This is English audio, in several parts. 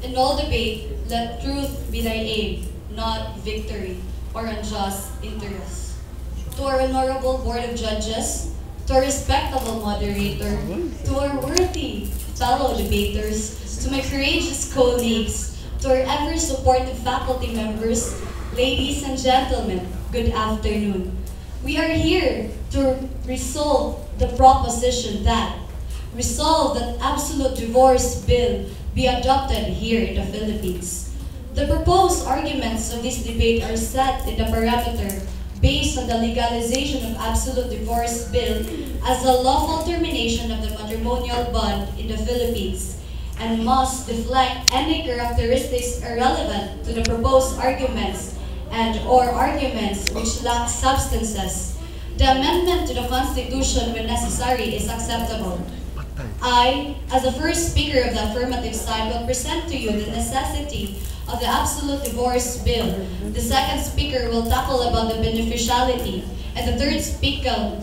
In all debate, let truth be thy aim, not victory or unjust interest. To our honorable Board of Judges, to our respectable moderator, to our worthy fellow debaters, to my courageous colleagues, to our ever-supportive faculty members, ladies and gentlemen, good afternoon. We are here to resolve the proposition that absolute divorce bill be adopted here in the Philippines. The proposed arguments of this debate are set in the parameter based on the legalization of absolute divorce bill as a lawful termination of the matrimonial bond in the Philippines and must deflect any characteristics irrelevant to the proposed arguments and or arguments which lack substances. The amendment to the Constitution, when necessary, is acceptable. I, as the first speaker of the affirmative side, will present to you the necessity of the absolute divorce bill. The second speaker will tackle about the beneficiality, and the third speaker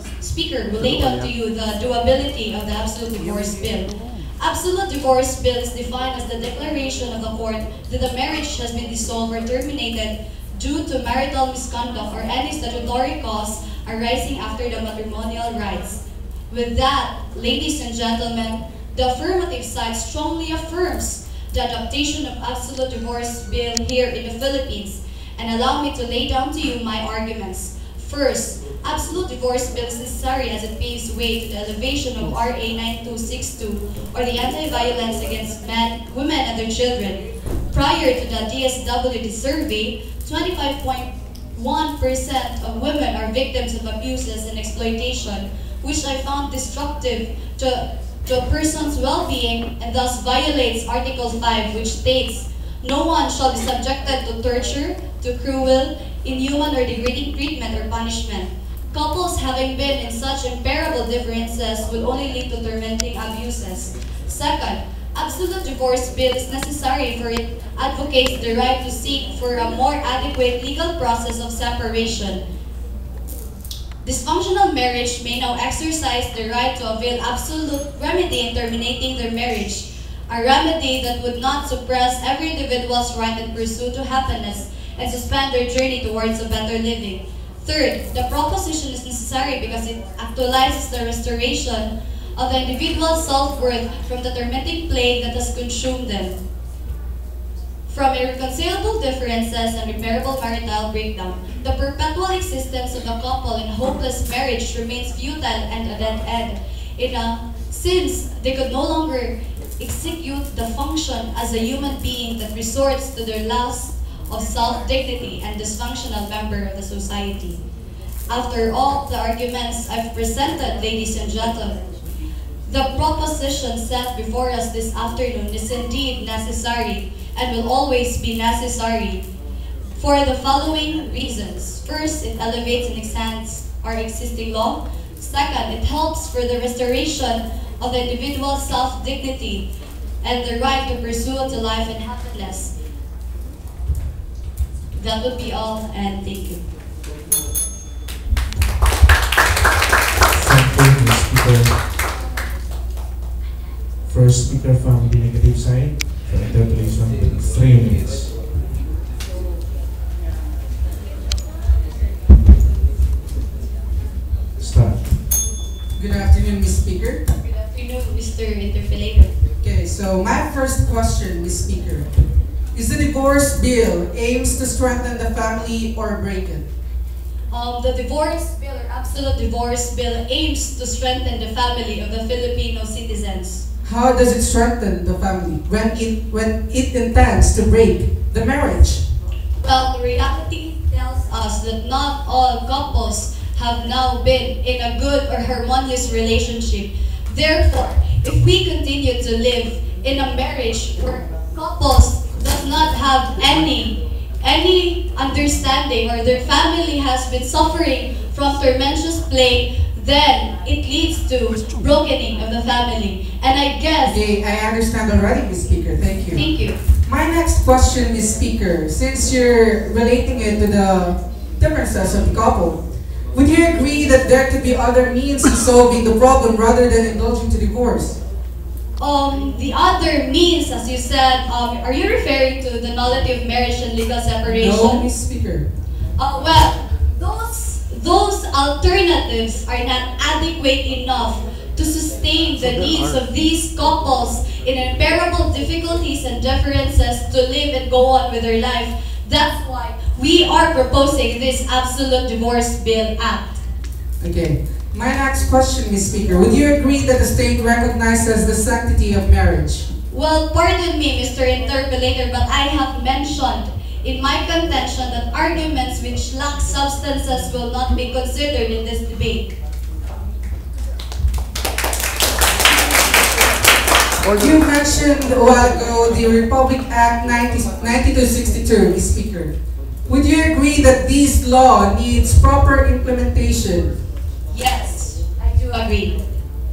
will lay down to you the doability of the absolute divorce bill. Absolute divorce bill is defined as the declaration of the court that the marriage has been dissolved or terminated due to marital misconduct or any statutory cause arising after the matrimonial rights. With that, ladies and gentlemen, the affirmative side strongly affirms the adoption of absolute divorce bill here in the Philippines, and allow me to lay down to you my arguments. First, absolute divorce bill is necessary as it paves way to the elevation of RA 9262, or the Anti-Violence Against Men, Women, and Their Children. Prior to the DSWD survey, 25.1% of women are victims of abuses and exploitation, which I found destructive to a person's well-being and thus violates Article 5, which states, "No one shall be subjected to torture, to cruel, inhuman, or degrading treatment or punishment." Couples having been in such imperable differences will only lead to tormenting abuses. Second, absolute divorce bill is necessary for it advocates the right to seek for a more adequate legal process of separation. Dysfunctional marriage may now exercise the right to avail absolute remedy in terminating their marriage, a remedy that would not suppress every individual's right and pursuit to happiness and suspend their journey towards a better living. Third, the proposition is necessary because it actualizes the restoration of the individual's self-worth from the tormenting plague that has consumed them. From irreconcilable differences and irreparable marital breakdown, the perpetual existence of the couple in hopeless marriage remains futile and a dead end, since they could no longer execute the function as a human being that resorts to their loss of self-dignity and dysfunctional member of the society. After all the arguments I've presented, ladies and gentlemen, the proposition set before us this afternoon is indeed necessary and will always be necessary for the following reasons. First, it elevates and extends our existing law. Second, it helps for the restoration of the individual's self-dignity and the right to pursue to life and happiness. That would be all, and thank you. Thank you, Speaker. First speaker from the negative side for interpolation in 3 minutes. Start. Good afternoon, Ms. Speaker. Good afternoon, Mr. Interpellator. Okay, so my first question, Ms. Speaker. Is the divorce bill aims to strengthen the family or break it? The divorce bill, or absolute divorce bill, aims to strengthen the family of the Filipino citizens. How does it strengthen the family when it intends to break the marriage? Well, the reality tells us that not all couples have now been in a good or harmonious relationship. Therefore, if we continue to live in a marriage where couples does not have any understanding, or their family has been suffering from tormentous plague, then it leads to brokening of the family. And I guess... Okay, I understand already, Ms. Speaker. Thank you. Thank you. My next question, Ms. Speaker, since you're relating it to the differences of the couple, would you agree that there could be other means of solving the problem rather than indulging to divorce? The other means, as you said, are you referring to the nullity of marriage and legal separation? No, Ms. Speaker. Well, those alternatives are not adequate enough to sustain the needs of these couples in unbearable difficulties and differences to live and go on with their life. That's why we are proposing this Absolute Divorce Bill Act. Okay. My next question, Ms. Speaker. Would you agree that the state recognizes the sanctity of marriage? Well, pardon me, Mr. Interpolator, but I have mentioned in my contention that arguments which lack substances will not be considered in this debate. You mentioned a while ago the Republic Act 9262, Ms. Speaker. Would you agree that this law needs proper implementation? Yes, I do agree.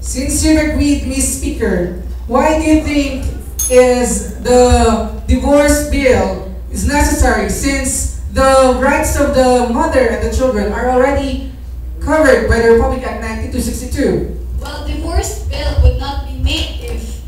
Since you've agreed, Ms. Speaker, why do you think is the divorce bill is necessary, since the rights of the mother and the children are already covered by the Republic Act 9262? Well, divorce bill would not be made if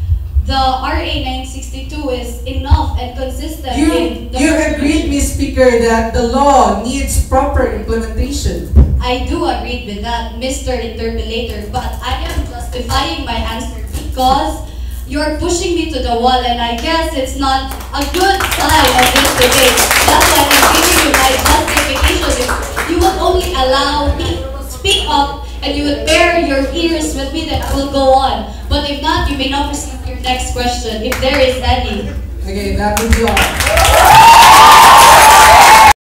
the RA 962 is enough and consistent in the You agreed, Ms. Speaker, that the law needs proper implementation. I do agree with that, Mr. Interpolator, but I am justifying my answer because you're pushing me to the wall, and I guess it's not a good sign of this debate. That's why I'm giving you my justification. If you would only allow me to speak up and you would bear your ears with me, then I will go on. But if not, you may not proceed to your next question, if there is any. Okay, that would be all.